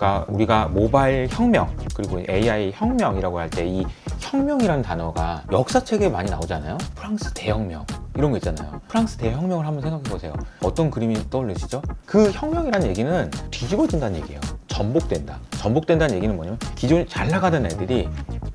그러니까 우리가 모바일 혁명 그리고 AI 혁명이라고 할 때 이 혁명이라는 단어가 역사책에 많이 나오잖아요. 프랑스 대혁명 이런 거 있잖아요. 프랑스 대혁명을 한번 생각해 보세요. 어떤 그림이 떠올리시죠? 그 혁명이라는 얘기는 뒤집어진다는 얘기예요. 전복된다. 전복된다는 얘기는 뭐냐면 기존에 잘 나가던 애들이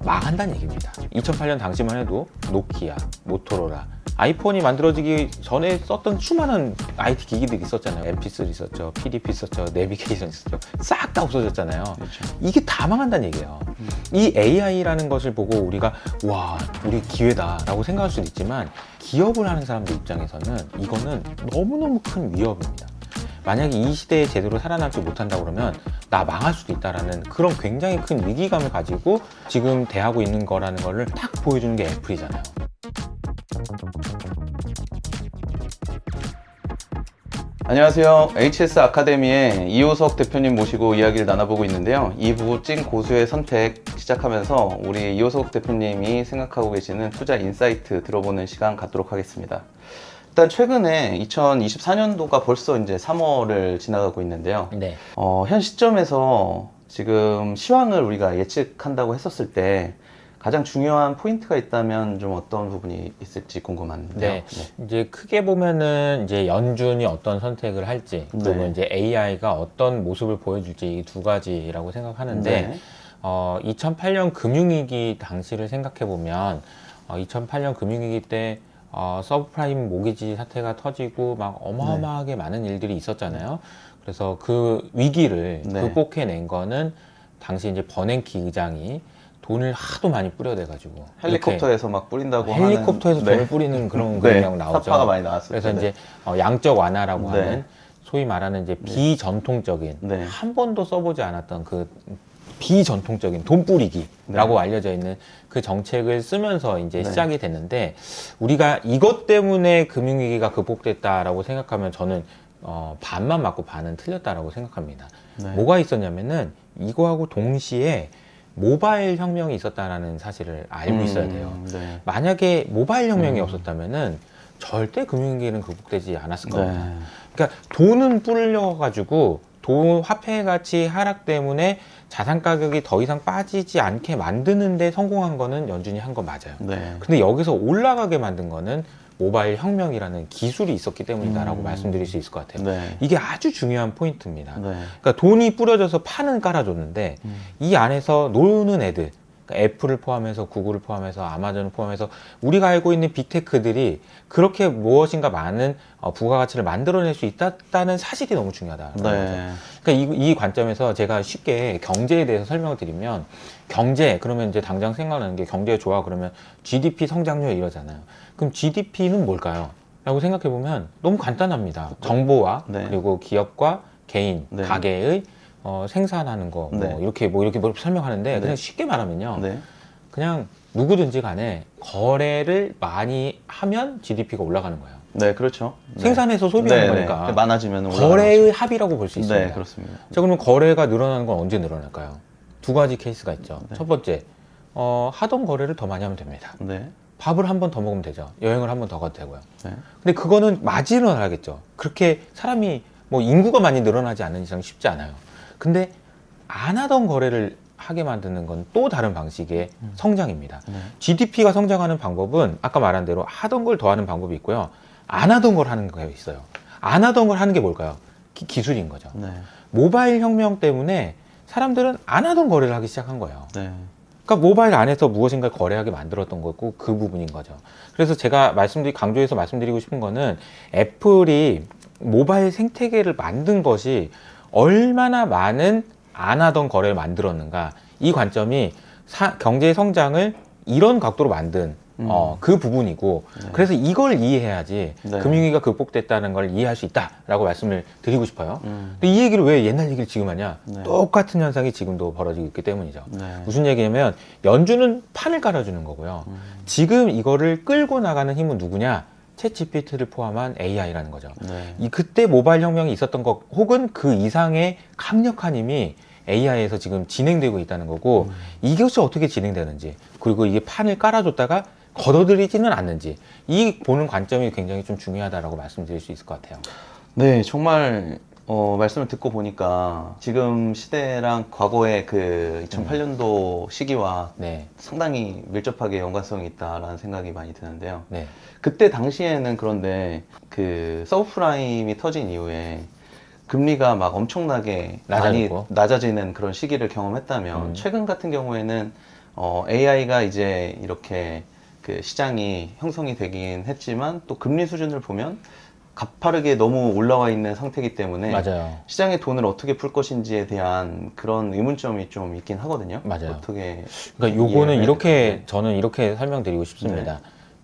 망한다는 얘기입니다. 2008년 당시만 해도 노키아, 모토로라, 아이폰이 만들어지기 전에 썼던 수많은 IT 기기들이 있었잖아요. MP3 있었죠, PDP 있었죠, 내비게이션 있었죠. 싹 다 없어졌잖아요. 그렇죠. 이게 다 망한다는 얘기예요. 이 AI라는 것을 보고 우리가 와, 우리 기회다라고 생각할 수도 있지만 기업을 하는 사람들 입장에서는 이거는 너무너무 큰 위협입니다. 만약에 이 시대에 제대로 살아남지 못한다 그러면 나 망할 수도 있다라는 그런 굉장히 큰 위기감을 가지고 지금 대하고 있는 거라는 거를 딱 보여주는 게 애플이잖아요. 안녕하세요. HS 아카데미의 이호석 대표님 모시고 이야기를 나눠보고 있는데요. 2부 찐 고수의 선택 시작하면서 우리 이호석 대표님이 생각하고 계시는 투자 인사이트 들어보는 시간 갖도록 하겠습니다. 일단 최근에 2024년도가 벌써 이제 3월을 지나가고 있는데요. 네. 현 시점에서 지금 시황을 우리가 예측한다고 했었을 때 가장 중요한 포인트가 있다면 좀 어떤 부분이 있을지 궁금한데요. 네. 이제 크게 보면은 이제 연준이 어떤 선택을 할지 그리고 네. 이제 AI가 어떤 모습을 보여줄지 이 두 가지라고 생각하는데 네. 2008년 금융위기 당시를 생각해 보면 2008년 금융위기 때 서브프라임 모기지 사태가 터지고 막 어마어마하게 많은 일들이 있었잖아요. 그래서 그 위기를 네. 극복해낸 거는 당시 이제 버냉키 의장이 돈을 하도 많이 뿌려대가지고 헬리콥터에서 막 뿌린다고 헬리콥터에서 하는 돈을 뿌리는 그런 네. 그냥 나오죠. 사파가 많이 나왔어요. 그래서 이제 양적 완화라고 네. 하는 소위 말하는 이제 비전통적인 네. 한 번도 써보지 않았던 그 비전통적인 돈 뿌리기라고 알려져 있는 그 정책을 쓰면서 이제 네. 시작이 됐는데 우리가 이것 때문에 금융위기가 극복됐다라고 생각하면 저는 반만 맞고 반은 틀렸다라고 생각합니다. 네. 뭐가 있었냐면은 이거하고 동시에 모바일 혁명이 있었다라는 사실을 알고 있어야 돼요. 네. 만약에 모바일 혁명이 없었다면은 절대 금융위기는 극복되지 않았을 겁니다. 네. 그러니까 돈은 불려가지고 돈 화폐 가치 하락 때문에 자산 가격이 더 이상 빠지지 않게 만드는데 성공한 거는 연준이 한 거 맞아요. 네. 근데 여기서 올라가게 만든 거는 모바일 혁명이라는 기술이 있었기 때문이다라고 말씀드릴 수 있을 것 같아요. 네. 이게 아주 중요한 포인트입니다. 네. 그러니까 돈이 뿌려져서 판은 깔아줬는데 이 안에서 노는 애들, 그러니까 애플을 포함해서 구글을 포함해서 아마존을 포함해서 우리가 알고 있는 빅테크들이 그렇게 무엇인가 많은 부가가치를 만들어낼 수 있다는 사실이 너무 중요하다는 거죠. 네. 그러니까 이 관점에서 제가 쉽게 경제에 대해서 설명을 드리면 경제 그러면 이제 당장 생각나는 게 경제 좋아 그러면 GDP 성장률 이러잖아요. 그럼 GDP는 뭘까요? 라고 생각해 보면 너무 간단합니다. 정보와 네. 그리고 기업과 개인, 네. 가계의 생산하는 거, 네. 이렇게 설명하는데 그냥 쉽게 말하면요. 네. 그냥 누구든지 간에 거래를 많이 하면 GDP가 올라가는 거예요. 네, 그렇죠. 네. 생산해서 소비하는 네, 거니까. 네. 많아지면 올라가는 거래의 합이라고 볼 수 거죠. 있습니다. 네, 그렇습니다. 자, 그러면 거래가 늘어나는 건 언제 늘어날까요? 두 가지 케이스가 있죠. 네. 첫 번째, 하던 거래를 더 많이 하면 됩니다. 네. 밥을 한 번 더 먹으면 되죠. 여행을 한 번 더 가도 되고요. 네. 근데 그거는 마지 일어나겠죠. 그렇게 사람이 뭐 인구가 많이 늘어나지 않는 이상 쉽지 않아요. 근데 안 하던 거래를 하게 만드는 건 또 다른 방식의 성장입니다. 네. GDP가 성장하는 방법은 아까 말한 대로 하던 걸 더 하는 방법이 있고요. 안 하던 걸 하는 게 있어요. 안 하던 걸 하는 게 뭘까요? 기술인 거죠. 네. 모바일 혁명 때문에 사람들은 안 하던 거래를 하기 시작한 거예요. 네. 그러니까 모바일 안에서 무엇인가 거래하게 만들었던 거고 그 부분인 거죠. 그래서 제가 강조해서 말씀드리고 싶은 거는 애플이 모바일 생태계를 만든 것이 얼마나 많은 안 하던 거래를 만들었는가 이 관점이 경제의 성장을 이런 각도로 만든 그 부분이고 네. 그래서 이걸 이해해야지 네. 금융위기가 극복됐다는 걸 이해할 수 있다라고 말씀을 드리고 싶어요. 근데 이 얘기를 왜 옛날 얘기를 지금 하냐? 네. 똑같은 현상이 지금도 벌어지고 있기 때문이죠. 네. 무슨 얘기냐면 연준은 판을 깔아주는 거고요. 지금 이거를 끌고 나가는 힘은 누구냐? 챗 GPT를 포함한 AI라는 거죠. 네. 그때 모바일 혁명이 있었던 것 혹은 그 이상의 강력한 힘이 AI에서 지금 진행되고 있다는 거고 이것이 어떻게 진행되는지 그리고 이게 판을 깔아줬다가 걷어들이지는 않는지 이 보는 관점이 굉장히 좀 중요하다라고 말씀드릴 수 있을 것 같아요. 네, 정말 말씀을 듣고 보니까 지금 시대랑 과거의 그 2008년도 시기와 네. 상당히 밀접하게 연관성이 있다라는 생각이 많이 드는데요. 네. 그때 당시에는 그런데 그 서브프라임이 터진 이후에 금리가 막 엄청나게 많이 낮아졌고. 낮아지는 그런 시기를 경험했다면 최근 같은 경우에는 AI가 이제 이렇게 그 시장이 형성이 되긴 했지만 또 금리 수준을 보면 가파르게 너무 올라와 있는 상태이기 때문에 맞아요. 시장의 돈을 어떻게 풀 것인지에 대한 그런 의문점이 좀 있긴 하거든요. 맞아요. 어떻게 그러니까 요거는 이해를 이렇게 해야 될까요? 저는 이렇게 설명드리고 싶습니다.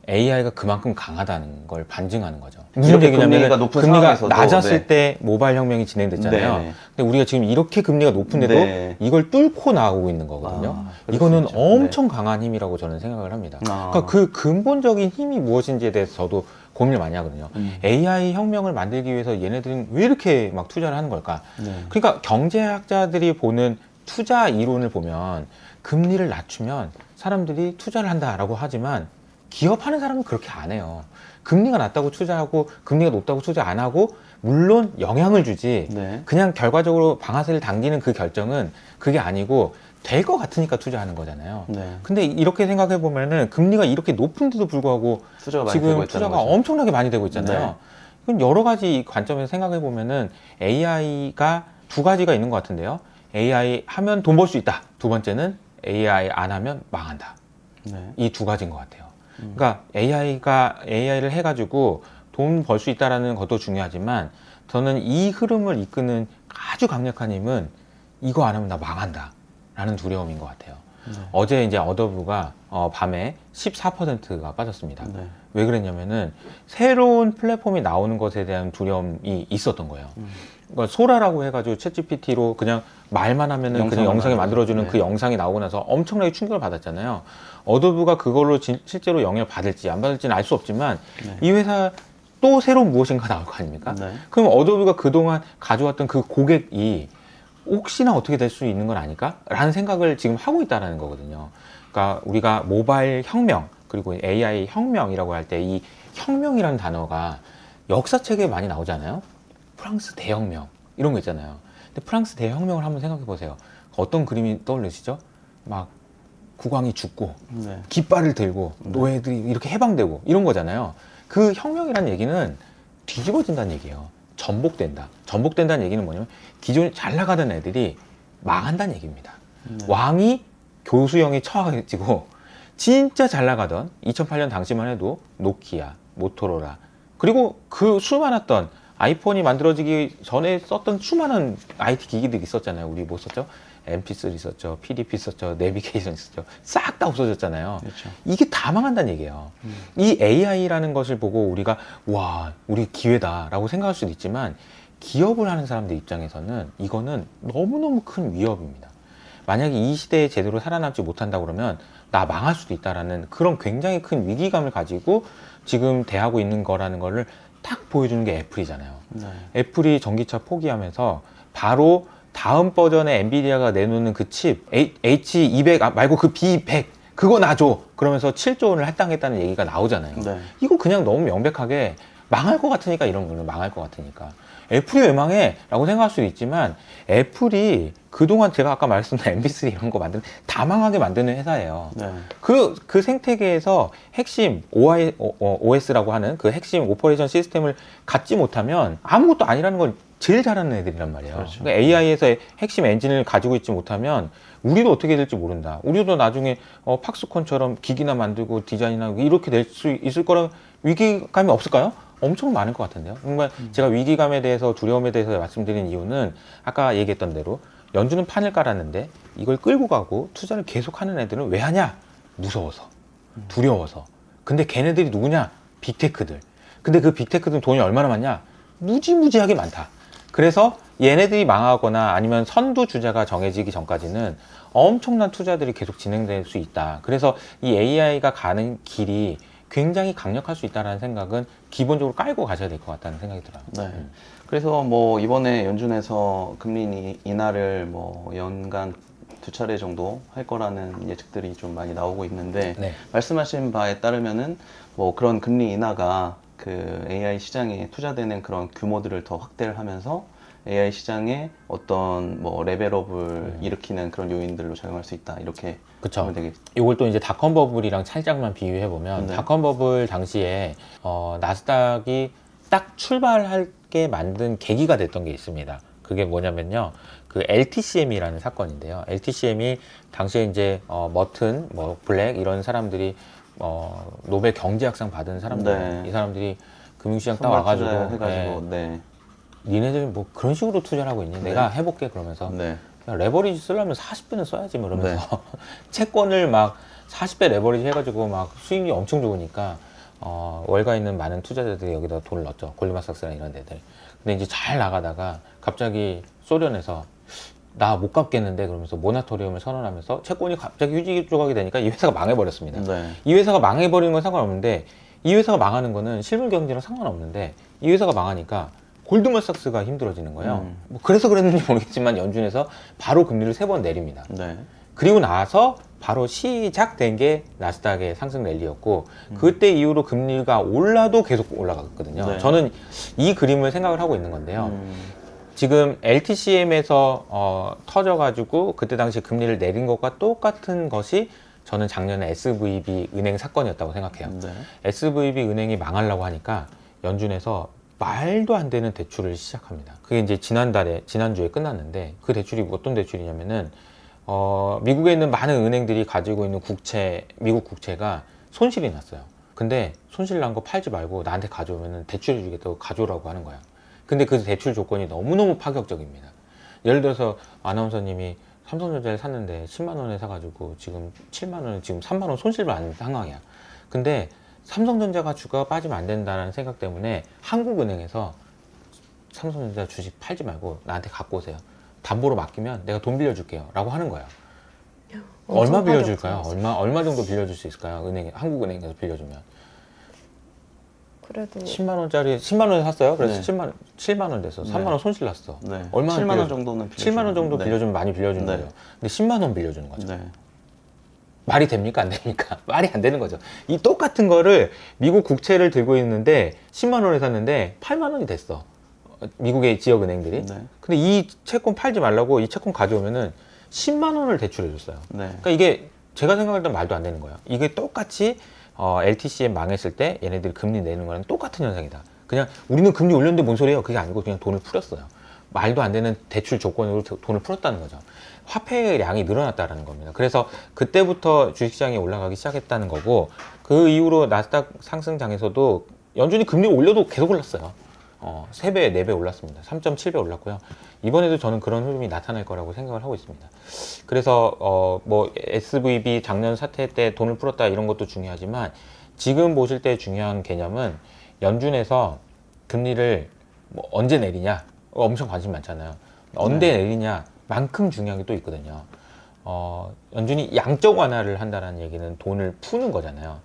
AI가 그만큼 강하다는 걸 반증하는 거죠. 이렇게 얘기냐면은 금리가 높은 금리가 상황에서도, 낮았을 네. 때 모바일 혁명이 진행됐잖아요. 네. 근데 우리가 지금 이렇게 금리가 높은데도 네. 이걸 뚫고 나오고 있는 거거든요. 그럴 이거는 수 있죠. 엄청 강한 힘이라고 저는 생각을 합니다. 아. 그러니까 그 근본적인 힘이 무엇인지에 대해서 저도 고민을 많이 하거든요. AI 혁명을 만들기 위해서 얘네들은 왜 이렇게 막 투자를 하는 걸까? 네. 그러니까 경제학자들이 보는 투자 이론을 보면 금리를 낮추면 사람들이 투자를 한다라고 하지만 기업하는 사람은 그렇게 안 해요. 금리가 낮다고 투자하고 금리가 높다고 투자 안 하고 물론 영향을 주지 네. 그냥 결과적으로 방아쇠를 당기는 그 결정은 그게 아니고 될 것 같으니까 투자하는 거잖아요. 네. 근데 이렇게 생각해 보면은 금리가 이렇게 높은데도 불구하고 투자가 많이 되고 지금 있다는 투자가 거죠. 엄청나게 많이 되고 있잖아요. 네. 그럼 여러 가지 관점에서 생각해 보면은 AI가 두 가지가 있는 것 같은데요. AI 하면 돈 벌 수 있다. 두 번째는 AI 안 하면 망한다. 네. 이 두 가지인 것 같아요. 그러니까 AI를 해가지고 돈 벌 수 있다라는 것도 중요하지만 저는 이 흐름을 이끄는 아주 강력한 힘은 이거 안 하면 나 망한다 라는 두려움인 것 같아요. 어제 이제 어도브가 밤에 14%가 빠졌습니다. 네. 왜 그랬냐면은 새로운 플랫폼이 나오는 것에 대한 두려움이 있었던 거예요. 그러니까 소라라고 해가지고 챗GPT로 그냥 말만 하면은 그냥 영상이 만들어주는 네. 그 영상이 나오고 나서 엄청나게 충격을 받았잖아요. 어도브가 그걸로 실제로 영향을 받을지 안 받을지는 알 수 없지만 네. 이 회사 또 새로운 무엇인가 나올 거 아닙니까? 네. 그럼 어도브가 그동안 가져왔던 그 고객이 혹시나 어떻게 될 수 있는 건 아닐까? 라는 생각을 지금 하고 있다는 거거든요. 그러니까 우리가 모바일 혁명 그리고 AI 혁명이라고 할 때 이 혁명이라는 단어가 역사책에 많이 나오잖아요. 프랑스 대혁명 이런 거 있잖아요. 근데 프랑스 대혁명을 한번 생각해 보세요. 어떤 그림이 떠올리시죠? 막 국왕이 죽고 네. 깃발을 들고 노예들이 이렇게 해방되고 이런 거잖아요. 그 혁명이라는 얘기는 뒤집어진다는 얘기예요. 전복된다. 전복된다는 얘기는 뭐냐면 기존에 잘 나가던 애들이 망한다는 얘기입니다. 왕이 교수형에 처해지고 진짜 잘 나가던 2008년 당시만 해도 노키아, 모토로라 그리고 그 수많았던 아이폰이 만들어지기 전에 썼던 수많은 IT 기기들이 있었잖아요. 우리 뭐 썼죠? MP3 썼죠, PDP 썼죠, 내비게이션 썼죠. 싹 다 없어졌잖아요. 그렇죠. 이게 다 망한다는 얘기예요. 이 AI라는 것을 보고 우리가 와, 우리 기회다라고 생각할 수도 있지만 기업을 하는 사람들 입장에서는 이거는 너무너무 큰 위협입니다. 만약에 이 시대에 제대로 살아남지 못한다 그러면 나 망할 수도 있다라는 그런 굉장히 큰 위기감을 가지고 지금 대하고 있는 거라는 거를 딱 보여주는 게 애플이잖아요. 네. 애플이 전기차 포기하면서 바로 다음 버전의 엔비디아가 내놓는 그 칩 H200 말고 그 B100 그거 놔줘 그러면서 7조 원을 할당했다는 얘기가 나오잖아요. 네. 이거 그냥 너무 명백하게 망할 것 같으니까 이런 거는 망할 것 같으니까 애플이 왜 망해? 라고 생각할 수도 있지만 애플이 그동안 제가 아까 말씀드린 MP3 이런 거 만드는 다 망하게 만드는 회사예요. 네. 그 생태계에서 핵심 OS라고 하는 그 핵심 오퍼레이션 시스템을 갖지 못하면 아무것도 아니라는 걸 제일 잘하는 애들이란 말이에요. 그렇죠. 그러니까 AI에서의 핵심 엔진을 가지고 있지 못하면 우리도 어떻게 될지 모른다. 우리도 나중에 팍스콘처럼 기기나 만들고 디자인이나 이렇게 될 수 있을 거란 위기감이 없을까요? 엄청 많을 것 같은데요. 정말 제가 위기감에 대해서 두려움에 대해서 말씀드린 이유는 아까 얘기했던 대로 연주는 판을 깔았는데 이걸 끌고 가고 투자를 계속하는 애들은 왜 하냐? 무서워서, 두려워서. 근데 걔네들이 누구냐? 빅테크들. 근데 그 빅테크들은 돈이 얼마나 많냐? 무지무지하게 많다. 그래서 얘네들이 망하거나 아니면 선두 주자가 정해지기 전까지는 엄청난 투자들이 계속 진행될 수 있다. 그래서 이 AI가 가는 길이 굉장히 강력할 수 있다는 생각은 기본적으로 깔고 가셔야 될 것 같다는 생각이 들어요. 네. 그래서 뭐 이번에 연준에서 금리 인하를 뭐 연간 2차례 정도 할 거라는 예측들이 좀 많이 나오고 있는데 네. 말씀하신 바에 따르면은 뭐 그런 금리 인하가 그 AI 시장에 투자되는 그런 규모들을 더 확대를 하면서 AI 시장에 어떤 뭐 레벨업을 일으키는 그런 요인들로 작용할 수 있다. 이렇게 그쵸. 보면 되겠. 이걸 또 이제 닷컴 버블이랑 살짝만 비유해 보면 네. 닷컴 버블 당시에 나스닥이 딱 출발하게 만든 계기가 됐던 게 있습니다. 그게 뭐냐면요, 그 LTCM이라는 사건인데요. LTCM이 당시에 이제 머튼, 뭐 블랙 이런 사람들이 노벨 경제학상 받은 사람들, 네. 이 사람들이 금융시장 딱 선발 와가지고, 투자해가지고, 네. 니네들 뭐 그런 식으로 투자를 하고 있니? 내가 해볼게 그러면서. 네. 야, 레버리지 쓰려면 40배는 써야지 뭐 이러면서 채권을 막 40배 레버리지 해가지고 막 수익이 엄청 좋으니까 월가 있는 많은 투자자들이 여기다 돈을 넣었죠. 골드만삭스나 이런 데들. 근데 이제 잘 나가다가 갑자기 소련에서 나 못 갚겠는데 그러면서 모나토리움을 선언하면서 채권이 갑자기 휴지 조각이 되니까 이 회사가 망해버렸습니다. 네. 이 회사가 망해버리는 건 상관없는데 이 회사가 망하는 거는 실물 경제랑 상관없는데 이 회사가 망하니까 골드만삭스가 힘들어지는 거예요. 뭐 그래서 그랬는지 모르겠지만 연준에서 바로 금리를 3번 내립니다. 네. 그리고 나서 바로 시작된 게 나스닥의 상승 랠리였고 그때 이후로 금리가 올라도 계속 올라갔거든요. 네. 저는 이 그림을 생각을 하고 있는 건데요. 지금 LTCM에서 터져가지고 그때 당시 금리를 내린 것과 똑같은 것이 저는 작년에 SVB 은행 사건이었다고 생각해요. 네. SVB 은행이 망하려고 하니까 연준에서 말도 안 되는 대출을 시작합니다. 그게 이제 지난주에 끝났는데 그 대출이 어떤 대출이냐면은 미국에 있는 많은 은행들이 가지고 있는 미국 국채가 손실이 났어요. 근데 손실 난 거 팔지 말고 나한테 가져오면은 대출해 주겠다고 가져오라고 하는 거야. 근데 그 대출 조건이 너무너무 파격적입니다. 예를 들어서 아나운서님이 삼성전자를 샀는데 10만 원에 사가지고 지금 7만 원에 지금 3만 원 손실을 안 상황이야. 근데 삼성전자가 주가가 빠지면 안 된다는 생각 때문에 한국은행에서 삼성전자 주식 팔지 말고 나한테 갖고 오세요. 담보로 맡기면 내가 돈 빌려줄게요. 라고 하는 거예요. 얼마 빌려줄까요? 얼마 정도 빌려줄 수 있을까요? 한국은행에서 빌려주면. 그래도 10만 원짜리, 10만 원에 샀어요. 그래서 네. 7만 원 돼서 3만 원 손실 났어. 네. 얼마 7만 원 정도는 7만 원 정도 네. 빌려주면 많이 빌려주는 네. 거죠. 근데 10만 원 빌려주는 거죠. 네. 말이 됩니까? 안 됩니까? 말이 안 되는 거죠. 이 똑같은 거를 미국 국채를 들고 있는데 10만 원에 샀는데 8만 원이 됐어. 미국의 지역 은행들이. 네. 근데 이 채권 팔지 말라고 이 채권 가져오면은 10만 원을 대출해 줬어요. 네. 그러니까 이게 제가 생각할 땐 말도 안 되는 거예요. 이게 똑같이 LTCM 망했을 때 얘네들이 금리 내는 거랑 똑같은 현상이다. 그냥 우리는 금리 올렸는데 뭔 소리예요? 그게 아니고 그냥 돈을 풀었어요. 말도 안 되는 대출 조건으로 돈을 풀었다는 거죠. 화폐량이 늘어났다는 겁니다. 그래서 그때부터 주식시장이 올라가기 시작했다는 거고 그 이후로 나스닥 상승장에서도 연준이 금리 올려도 계속 올랐어요. 3배, 4배 올랐습니다. 3.7배 올랐고요. 이번에도 저는 그런 흐름이 나타날 거라고 생각을 하고 있습니다. 그래서 뭐 SVB 작년 사태 때 돈을 풀었다 이런 것도 중요하지만 지금 보실 때 중요한 개념은 연준에서 금리를 뭐 언제 내리냐 엄청 관심 많잖아요. 언제 내리냐 만큼 중요한 게 또 있거든요. 연준이 양적 완화를 한다는 얘기는 돈을 푸는 거잖아요.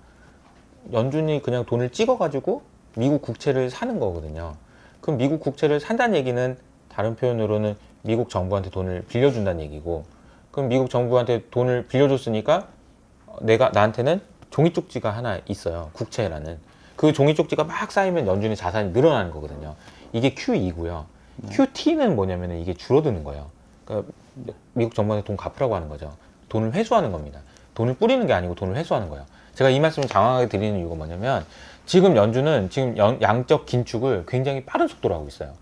연준이 그냥 돈을 찍어가지고 미국 국채를 사는 거거든요. 그럼 미국 국채를 산다는 얘기는 다른 표현으로는 미국 정부한테 돈을 빌려준다는 얘기고, 그럼 미국 정부한테 돈을 빌려줬으니까 나한테는 종이 쪽지가 하나 있어요. 국채라는. 그 종이 쪽지가 막 쌓이면 연준의 자산이 늘어나는 거거든요. 이게 QE고요. QT는 뭐냐면 이게 줄어드는 거예요. 그러니까 미국 정부한테 돈 갚으라고 하는 거죠. 돈을 회수하는 겁니다. 돈을 뿌리는 게 아니고 돈을 회수하는 거예요. 제가 이 말씀을 장황하게 드리는 이유가 뭐냐면 지금 연준은 지금 양적 긴축을 굉장히 빠른 속도로 하고 있어요.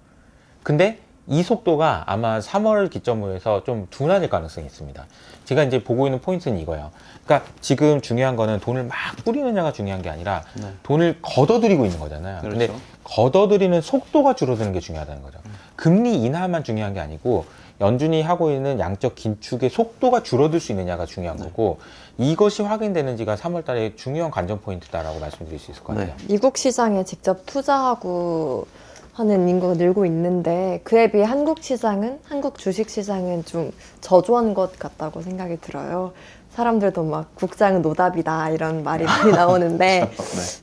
근데 이 속도가 아마 3월 기점으로 해서 좀 둔화될 가능성이 있습니다. 제가 이제 보고 있는 포인트는 이거예요. 그러니까 지금 중요한 거는 돈을 막 뿌리느냐가 중요한 게 아니라 네. 돈을 걷어들이고 있는 거잖아요. 그렇죠. 근데 걷어들이는 속도가 줄어드는 게 중요하다는 거죠. 금리 인하만 중요한 게 아니고 연준이 하고 있는 양적 긴축의 속도가 줄어들 수 있느냐가 중요한 거고 이것이 확인되는지가 3월 달에 중요한 관전 포인트다라고 말씀드릴 수 있을 것 같아요. 미국 시장에 직접 투자하고 하는 인구가 늘고 있는데 그에 비해 한국 주식 시장은 좀 저조한 것 같다고 생각이 들어요. 사람들도 막 국장은 노답이다 이런 말이 많이 나오는데 네.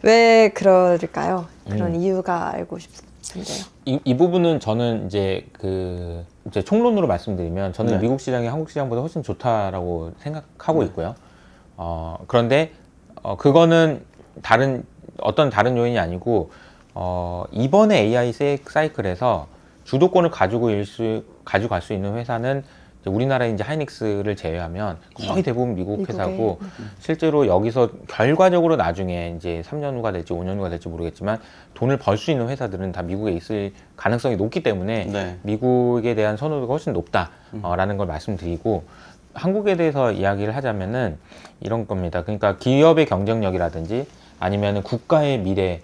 왜 그럴까요? 그런 이유가 알고 싶은데요. 이 부분은 저는 이제 이제 총론으로 말씀드리면 저는 네. 미국 시장이 한국 시장보다 훨씬 좋다라고 생각하고 있고요. 그런데 그거는 어떤 다른 요인이 아니고 이번에 AI 사이클에서 주도권을 가져갈 수 있는 회사는 이제 우리나라의 이제 하이닉스를 제외하면 거의 대부분 미국 미국에. 회사고 실제로 여기서 결과적으로 나중에 이제 3년 후가 될지 5년 후가 될지 모르겠지만 돈을 벌 수 있는 회사들은 다 미국에 있을 가능성이 높기 때문에 네. 미국에 대한 선호도가 훨씬 높다라는 걸 말씀드리고 한국에 대해서 이야기를 하자면은 이런 겁니다. 그러니까 기업의 경쟁력이라든지 아니면 국가의 미래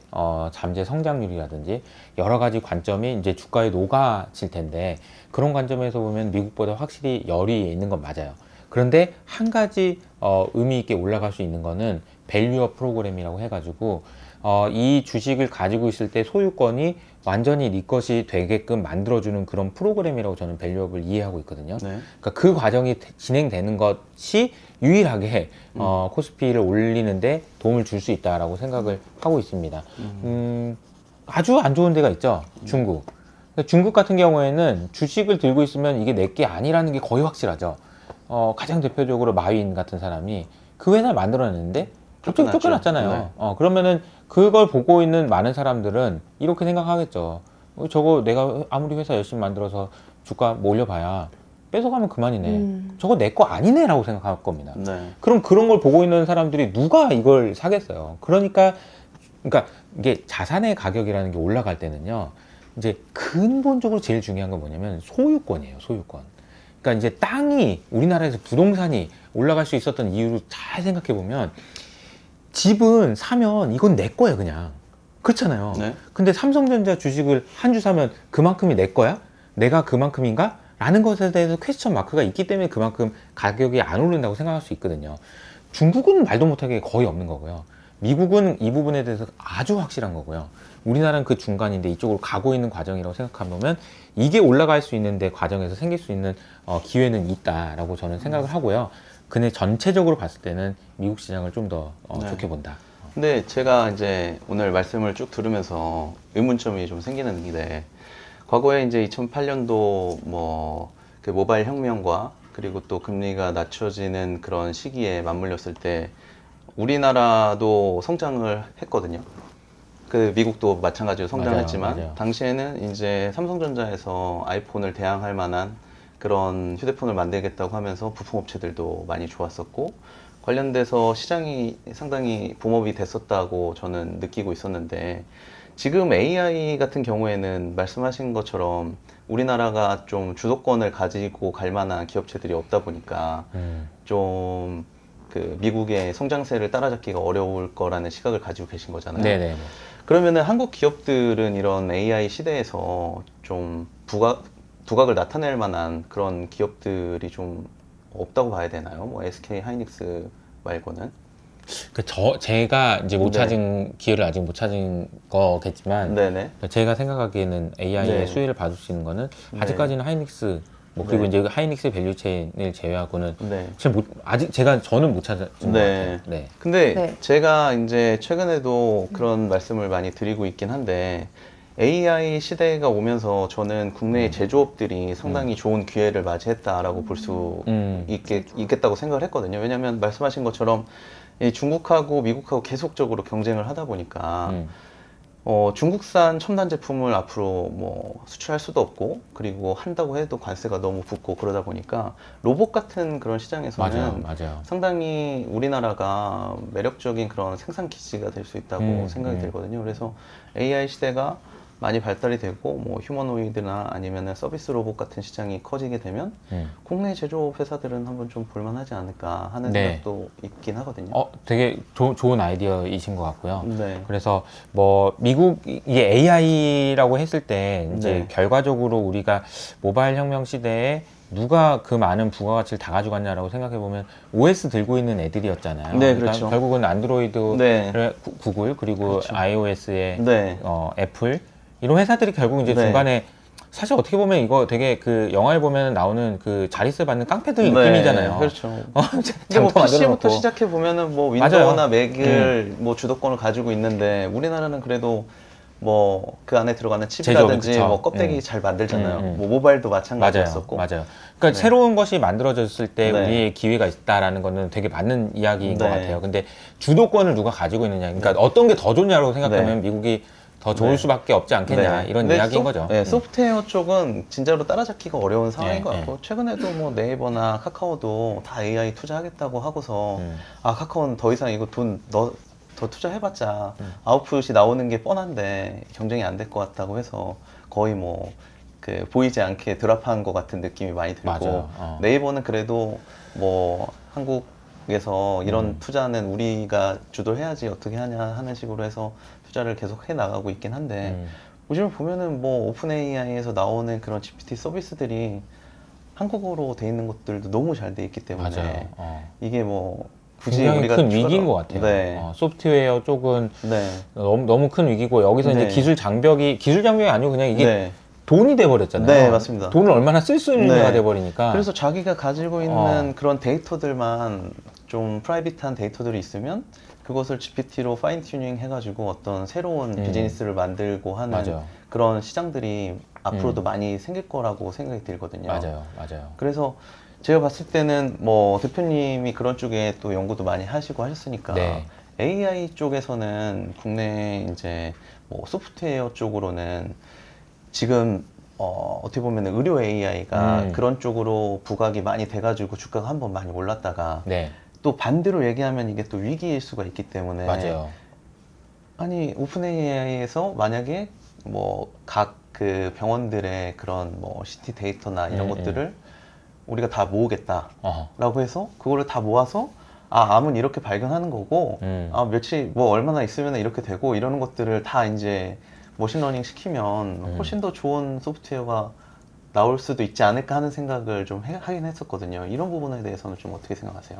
잠재 성장률이라든지 여러 가지 관점이 이제 주가에 녹아질 텐데 그런 관점에서 보면 미국보다 확실히 열이 있는 건 맞아요. 그런데 한 가지 의미 있게 올라갈 수 있는 거는 밸류업 프로그램이라고 해가지고 이 주식을 가지고 있을 때 소유권이 완전히 네 것이 되게끔 만들어주는 그런 프로그램이라고 저는 밸류업을 이해하고 있거든요. 네. 그러니까 그 과정이 진행되는 것이 유일하게 코스피를 올리는데 도움을 줄 수 있다라고 생각을 하고 있습니다. 아주 안 좋은 데가 있죠. 중국. 중국 같은 경우에는 주식을 들고 있으면 이게 내 게 아니라는 게 거의 확실하죠. 가장 대표적으로 마윈 같은 사람이 그 회사를 만들어냈는데 갑자기 쫓겨났잖아요. 네. 그러면은 그걸 보고 있는 많은 사람들은 이렇게 생각하겠죠. 저거 내가 아무리 회사 열심히 만들어서 주가 뭐 올려봐야 뺏어가면 그만이네. 저거 내 거 아니네라고 생각할 겁니다. 네. 그럼 그런 걸 보고 있는 사람들이 누가 이걸 사겠어요? 그러니까 이게 자산의 가격이라는 게 올라갈 때는요. 이제 근본적으로 제일 중요한 건 뭐냐면 소유권이에요. 소유권. 그러니까 이제 땅이 우리나라에서 부동산이 올라갈 수 있었던 이유를 잘 생각해 보면 집은 사면 이건 내 거야 그냥. 그렇잖아요. 네. 근데 삼성전자 주식을 한 주 사면 그만큼이 내 거야? 내가 그만큼인가? 라는 것에 대해서 퀘스천 마크가 있기 때문에 그만큼 가격이 안 오른다고 생각할 수 있거든요. 중국은 말도 못하게 거의 없는 거고요. 미국은 이 부분에 대해서 아주 확실한 거고요. 우리나라는 그 중간인데 이쪽으로 가고 있는 과정이라고 생각하면 이게 올라갈 수 있는데 과정에서 생길 수 있는 기회는 있다라고 저는 생각을 하고요. 근데 전체적으로 봤을 때는 미국 시장을 좀 더 네. 좋게 본다. 근데 제가 이제 오늘 말씀을 쭉 들으면서 의문점이 좀 생기는 게 과거에 이제 2008년도 뭐 그 모바일 혁명과 그리고 또 금리가 낮춰지는 그런 시기에 맞물렸을 때 우리나라도 성장을 했거든요. 그 미국도 마찬가지로 성장했지만 맞아요. 당시에는 이제 삼성전자에서 아이폰을 대항할 만한 그런 휴대폰을 만들겠다고 하면서 부품업체들도 많이 좋았었고 관련돼서 시장이 상당히 붐업이 됐었다고 저는 느끼고 있었는데 지금 AI 같은 경우에는 말씀하신 것처럼 우리나라가 좀 주도권을 가지고 갈 만한 기업체들이 없다 보니까 좀 그 미국의 성장세를 따라잡기가 어려울 거라는 시각을 가지고 계신 거잖아요. 네네. 그러면은 한국 기업들은 이런 AI 시대에서 좀 두각을 나타낼 만한 그런 기업들이 좀 없다고 봐야 되나요? 뭐 SK 하이닉스 말고는. 제가 이제 못 네. 찾은 기회를 아직 못 찾은 거겠지만 네네. 제가 생각하기에는 AI의 네. 수혜를 받을 수 있는 거는 네. 아직까지는 하이닉스 그리고 네. 이제 하이닉스 밸류체인을 제외하고는 네. 저는 못 찾은 것 네. 같아요. 네. 근데 네. 제가 이제 최근에도 그런 말씀을 많이 드리고 있긴 한데 AI 시대가 오면서 저는 국내의 제조업들이 상당히 좋은 기회를 맞이했다라고 볼 수 있겠다고 생각을 했거든요. 왜냐하면 말씀하신 것처럼 이 중국하고 미국하고 계속적으로 경쟁을 하다 보니까 중국산 첨단 제품을 앞으로 뭐 수출할 수도 없고 그리고 한다고 해도 관세가 너무 붙고 그러다 보니까 로봇 같은 그런 시장에서는 맞아요. 상당히 우리나라가 매력적인 그런 생산 기지가 될 수 있다고 생각이 들거든요. 그래서 AI 시대가 많이 발달이 되고 뭐 휴머노이드나 아니면은 서비스 로봇 같은 시장이 커지게 되면 국내 제조업 회사들은 한번 좀 볼만하지 않을까 하는 네. 생각도 있긴 하거든요. 되게 좋은 아이디어이신 것 같고요. 네. 그래서 뭐 미국 이게 AI라고 했을 때 이제 네. 결과적으로 우리가 모바일 혁명 시대에 누가 그 많은 부가가치를 다 가져갔냐라고 생각해 보면 OS 들고 있는 애들이었잖아요. 네, 그러니까 그렇죠. 결국은 안드로이드를 네. 구글 그리고 그렇죠. iOS의 네. 애플 이런 회사들이 결국 이제 네. 중간에 사실 어떻게 보면 이거 되게 그 영화에 보면 나오는 그 자릿세 받는 깡패들 네, 느낌이잖아요. 그렇죠. 근데 뭐 장터 PC부터 만들어놓고. 시작해 보면은 뭐 맞아요. 윈도우나 맥을 뭐 주도권을 가지고 있는데 우리나라는 그래도 뭐 그 안에 들어가는 칩이라든지 그쵸. 뭐 껍데기 잘 만들잖아요. 음. 뭐 모바일도 마찬가지였었고. 맞아요. 그러니까 네. 새로운 것이 만들어졌을 때 네. 우리의 기회가 있다라는 거는 되게 맞는 이야기인 것 네. 같아요. 근데 주도권을 누가 가지고 있느냐. 그러니까 어떤 게 더 좋냐고 생각하면 네. 미국이 더 좋을 네. 수밖에 없지 않겠냐 네. 이런 근데 이야기인 거죠. 네, 소프트웨어 쪽은 진짜로 따라잡기가 어려운 상황인 네, 것 같고 최근에도 뭐 네이버나 카카오도 다 AI 투자하겠다고 하고서 아 카카오는 더 이상 이거 돈 더 투자해봤자 아웃풋이 나오는 게 뻔한데 경쟁이 안 될 것 같다고 해서 거의 뭐 그 보이지 않게 드랍한 것 같은 느낌이 많이 들고 맞아요. 네이버는 그래도 뭐 한국에서 이런 투자는 우리가 주도해야지 어떻게 하냐 하는 식으로 해서 투자를 계속 해 나가고 있긴 한데 요즘 보면은 뭐 오픈 AI에서 나오는 그런 GPT 서비스들이 한국어로 돼 있는 것들도 너무 잘 돼 있기 때문에 맞아요. 이게 뭐 굳이 굉장히 우리가 큰 추가로- 위기인 것 같아요. 네. 소프트웨어 쪽은 네. 너무 큰 위기고 여기서 이제 네. 기술 장벽이 아니고 그냥 이게 네. 돈이 돼버렸잖아요. 네, 맞습니다. 돈을 얼마나 쓸 수 있는 네. 가 돼버리니까. 그래서 자기가 가지고 있는 그런 데이터들만 좀 프라이빗한 데이터들이 있으면 그것을 GPT로 파인 튜닝 해가지고 어떤 새로운 비즈니스를 만들고 하는 맞아요. 그런 시장들이 앞으로도 많이 생길 거라고 생각이 들거든요. 맞아요. 그래서 제가 봤을 때는 뭐 대표님이 그런 쪽에 또 연구도 많이 하시고 하셨으니까 네. AI 쪽에서는 국내 이제 뭐 소프트웨어 쪽으로는 지금 어떻게 보면 의료 AI가 그런 쪽으로 부각이 많이 돼가지고 주가가 한번 많이 올랐다가 네. 또 반대로 얘기하면 이게 또 위기일 수가 있기 때문에 맞아요. 아니 오픈 AI에서 만약에 뭐 각 그 병원들의 그런 뭐 CT 데이터나 이런 것들을 우리가 다 모으겠다라고 어허. 해서 그거를 다 모아서 아 암은 이렇게 발견하는 거고 아 며칠 뭐 얼마나 있으면 이렇게 되고 이러는 것들을 다 이제 머신러닝 시키면 훨씬 더 좋은 소프트웨어가 나올 수도 있지 않을까 하는 생각을 좀 하긴 했었거든요. 이런 부분에 대해서는 좀 어떻게 생각하세요?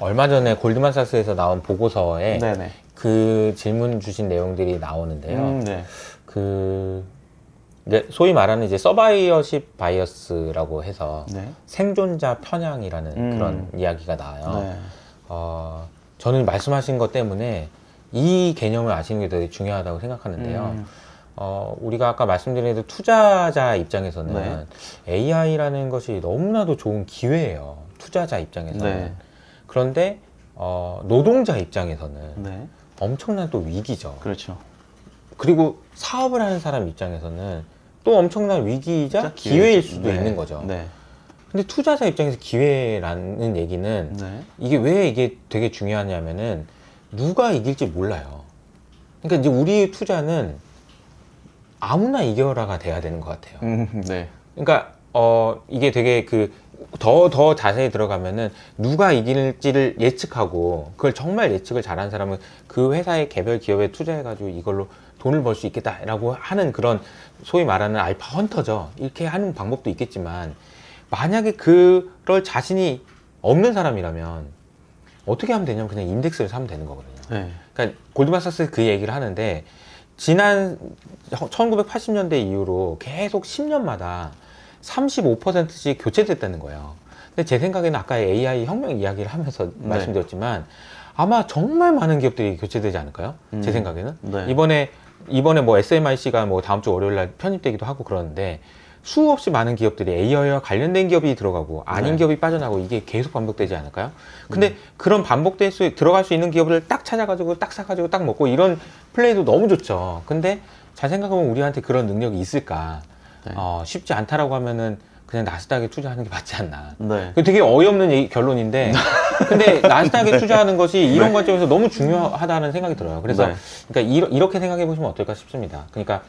얼마 전에 골드만삭스에서 나온 보고서에 네네. 그 질문 주신 내용들이 나오는데요. 네. 그 이제 소위 말하는 이제 서바이어십 바이어스라고 해서 네. 생존자 편향이라는 그런 이야기가 나와요. 네. 저는 말씀하신 것 때문에 이 개념을 아시는 게 되게 중요하다고 생각하는데요. 우리가 아까 말씀드린 대로 투자자 입장에서는 네. AI라는 것이 너무나도 좋은 기회예요. 투자자 입장에서는. 네. 그런데 노동자 입장에서는 네. 엄청난 또 위기죠. 그렇죠. 그리고 사업을 하는 사람 입장에서는 또 엄청난 위기이자 진짜 기회일 기회죠. 수도 네. 있는 거죠. 네. 근데 투자자 입장에서 기회라는 얘기는 네. 이게 왜 이게 되게 중요하냐면은 누가 이길지 몰라요. 그러니까 이제 우리 투자는 아무나 이겨라가 돼야 되는 것 같아요. 네. 그러니까 이게 되게 더 자세히 들어가면은 누가 이길지를 예측하고 그걸 정말 예측을 잘하는 사람은 그 회사의 개별 기업에 투자해가지고 이걸로 돈을 벌 수 있겠다라고 하는 그런 소위 말하는 알파 헌터죠. 이렇게 하는 방법도 있겠지만 만약에 그럴 자신이 없는 사람이라면 어떻게 하면 되냐면 그냥 인덱스를 사면 되는 거거든요. 네. 그러니까 골드만삭스 그 얘기를 하는데 지난 1980년대 이후로 계속 10년마다 35%씩 교체됐다는 거예요. 근데 제 생각에는 아까 AI 혁명 이야기를 하면서 말씀드렸지만 아마 정말 많은 기업들이 교체되지 않을까요? 제 생각에는. 네. 이번에 뭐 SMIC가 뭐 다음 주 월요일 날 편입되기도 하고 그러는데 수없이 많은 기업들이 AI와 관련된 기업이 들어가고 아닌 네. 기업이 빠져나가고 이게 계속 반복되지 않을까요? 근데 그런 들어갈 수 있는 기업을 딱 찾아가지고 딱 사가지고 딱 먹고 이런 플레이도 너무 좋죠. 근데 잘 생각하면 우리한테 그런 능력이 있을까? 네. 쉽지 않다라고 하면은 그냥 나스닥에 투자하는 게 맞지 않나. 네. 그 되게 어이없는 결론인데, 근데 나스닥에 투자하는 것이 이런 관점에서 너무 중요하다는 생각이 들어요. 그래서, 네. 그러니까 이렇게 생각해 보시면 어떨까 싶습니다. 그러니까,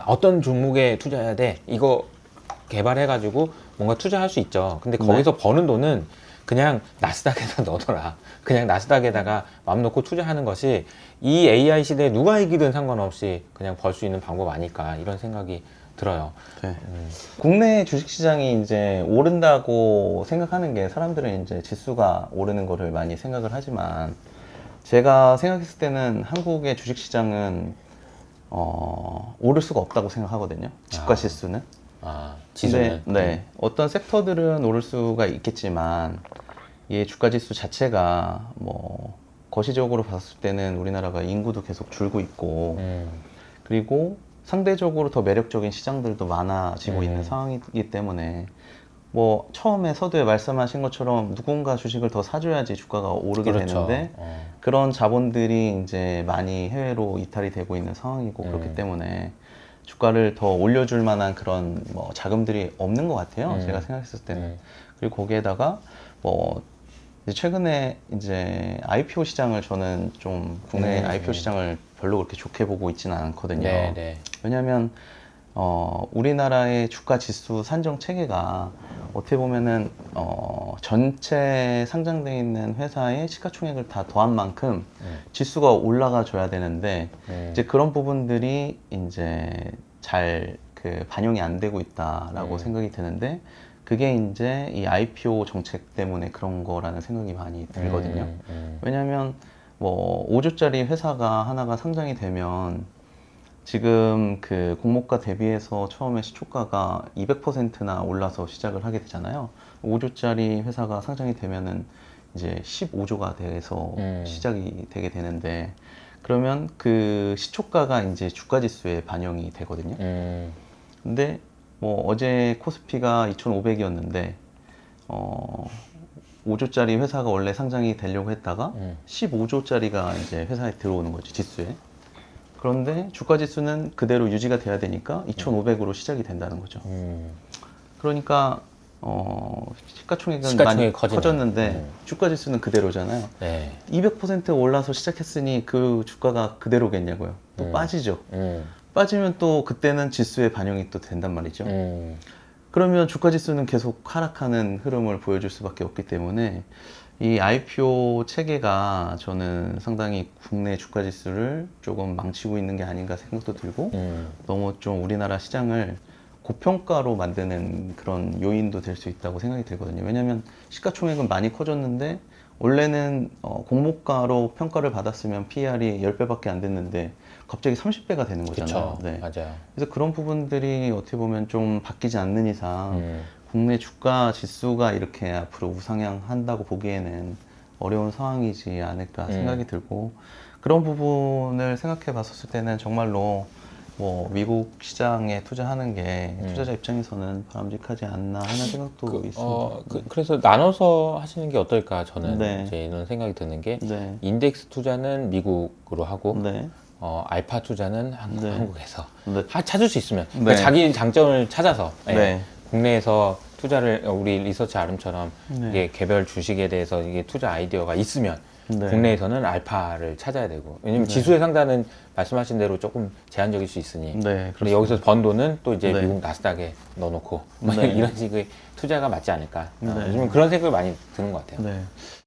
어떤 종목에 투자해야 돼? 이거 개발해가지고 뭔가 투자할 수 있죠. 근데 거기서 버는 돈은 그냥 나스닥에다 넣어둬라. 그냥 나스닥에다가 마음 놓고 투자하는 것이 이 AI 시대에 누가 이기든 상관없이 그냥 벌 수 있는 방법 아닐까, 이런 생각이 들어요. 네. 국내 주식시장이 이제 오른다고 생각하는 게 사람들은 이제 지수가 오르는 거를 많이 생각을 하지만 제가 생각했을 때는 한국의 주식시장은 오를 수가 없다고 생각하거든요. 주가 지수는. 지수는. 네. 어떤 섹터들은 오를 수가 있겠지만 이 주가 지수 자체가 뭐 거시적으로 봤을 때는 우리나라가 인구도 계속 줄고 있고 그리고 상대적으로 더 매력적인 시장들도 많아지고 있는 상황이기 때문에 뭐 처음에 서두에 말씀하신 것처럼 누군가 주식을 더 사줘야지 주가가 오르게 그렇죠. 되는데 그런 자본들이 이제 많이 해외로 이탈이 되고 있는 상황이고 그렇기 때문에 주가를 더 올려줄 만한 그런 뭐 자금들이 없는 것 같아요. 제가 생각했을 때는. 그리고 거기에다가 뭐 이제 최근에 이제 IPO 시장을 저는 좀 국내 IPO 시장을 별로 그렇게 좋게 보고 있지는 않거든요. 네, 네. 왜냐하면 우리나라의 주가 지수 산정 체계가 어떻게 보면은 전체 상장되어 있는 회사의 시가총액을 다 더한 만큼 지수가 올라가 줘야 되는데 이제 그런 부분들이 이제 잘 그 반영이 안 되고 있다라고 생각이 드는데 그게 이제 이 IPO 정책 때문에 그런 거라는 생각이 많이 들거든요. 왜냐하면 뭐 5조짜리 회사가 하나가 상장이 되면 지금 그 공모가 대비해서 처음에 시초가가 200%나 올라서 시작을 하게 되잖아요. 5조짜리 회사가 상장이 되면은 이제 15조가 돼서 시작이 되게 되는데 그러면 그 시초가가 이제 주가 지수에 반영이 되거든요. 근데 뭐 어제 코스피가 2,500이었는데 5조짜리 회사가 원래 상장이 되려고 했다가 15조짜리가 이제 회사에 들어오는 거죠, 지수에. 그런데 주가 지수는 그대로 유지가 돼야 되니까 2,500으로 시작이 된다는 거죠. 그러니까 시가총액은 시가총액이 많이 커지네. 커졌는데 주가 지수는 그대로잖아요. 네. 200% 올라서 시작했으니 그 주가가 그대로겠냐고요. 또 빠지죠. 빠지면 또 그때는 지수에 반영이 또 된단 말이죠. 그러면 주가 지수는 계속 하락하는 흐름을 보여줄 수밖에 없기 때문에 이 IPO 체계가 저는 상당히 국내 주가 지수를 조금 망치고 있는 게 아닌가 생각도 들고 너무 좀 우리나라 시장을 고평가로 만드는 그런 요인도 될 수 있다고 생각이 들거든요. 왜냐하면 시가총액은 많이 커졌는데 원래는 공모가로 평가를 받았으면 PER이 10배밖에 안 됐는데 갑자기 30배가 되는 거잖아요. 그쵸. 네. 맞아요. 그래서 그런 부분들이 어떻게 보면 좀 바뀌지 않는 이상 국내 주가 지수가 이렇게 앞으로 우상향한다고 보기에는 어려운 상황이지 않을까 생각이 들고 그런 부분을 생각해 봤었을 때는 정말로 뭐 미국 시장에 투자하는 게 투자자 입장에서는 바람직하지 않나 하는 생각도 있습니다. 그래서 나눠서 하시는 게 어떨까 저는 네. 이제 이런 생각이 드는 게 네. 인덱스 투자는 미국으로 하고 네. 알파 투자는 네. 한국에서 네. 찾을 수 있으면 네. 그러니까 자기 장점을 찾아서 예, 네. 국내에서 투자를 우리 리서치 아름처럼 네. 이게 개별 주식에 대해서 이게 투자 아이디어가 있으면 네. 국내에서는 알파를 찾아야 되고 왜냐면 지수의 상단은 말씀하신 대로 조금 제한적일 수 있으니 네. 근데 그렇습니다. 여기서 번 돈은 또 이제 네. 미국 나스닥에 넣어놓고 네. 이런 식의 투자가 맞지 않을까 네. 요즘은 그런 생각이 많이 드는 것 같아요. 네.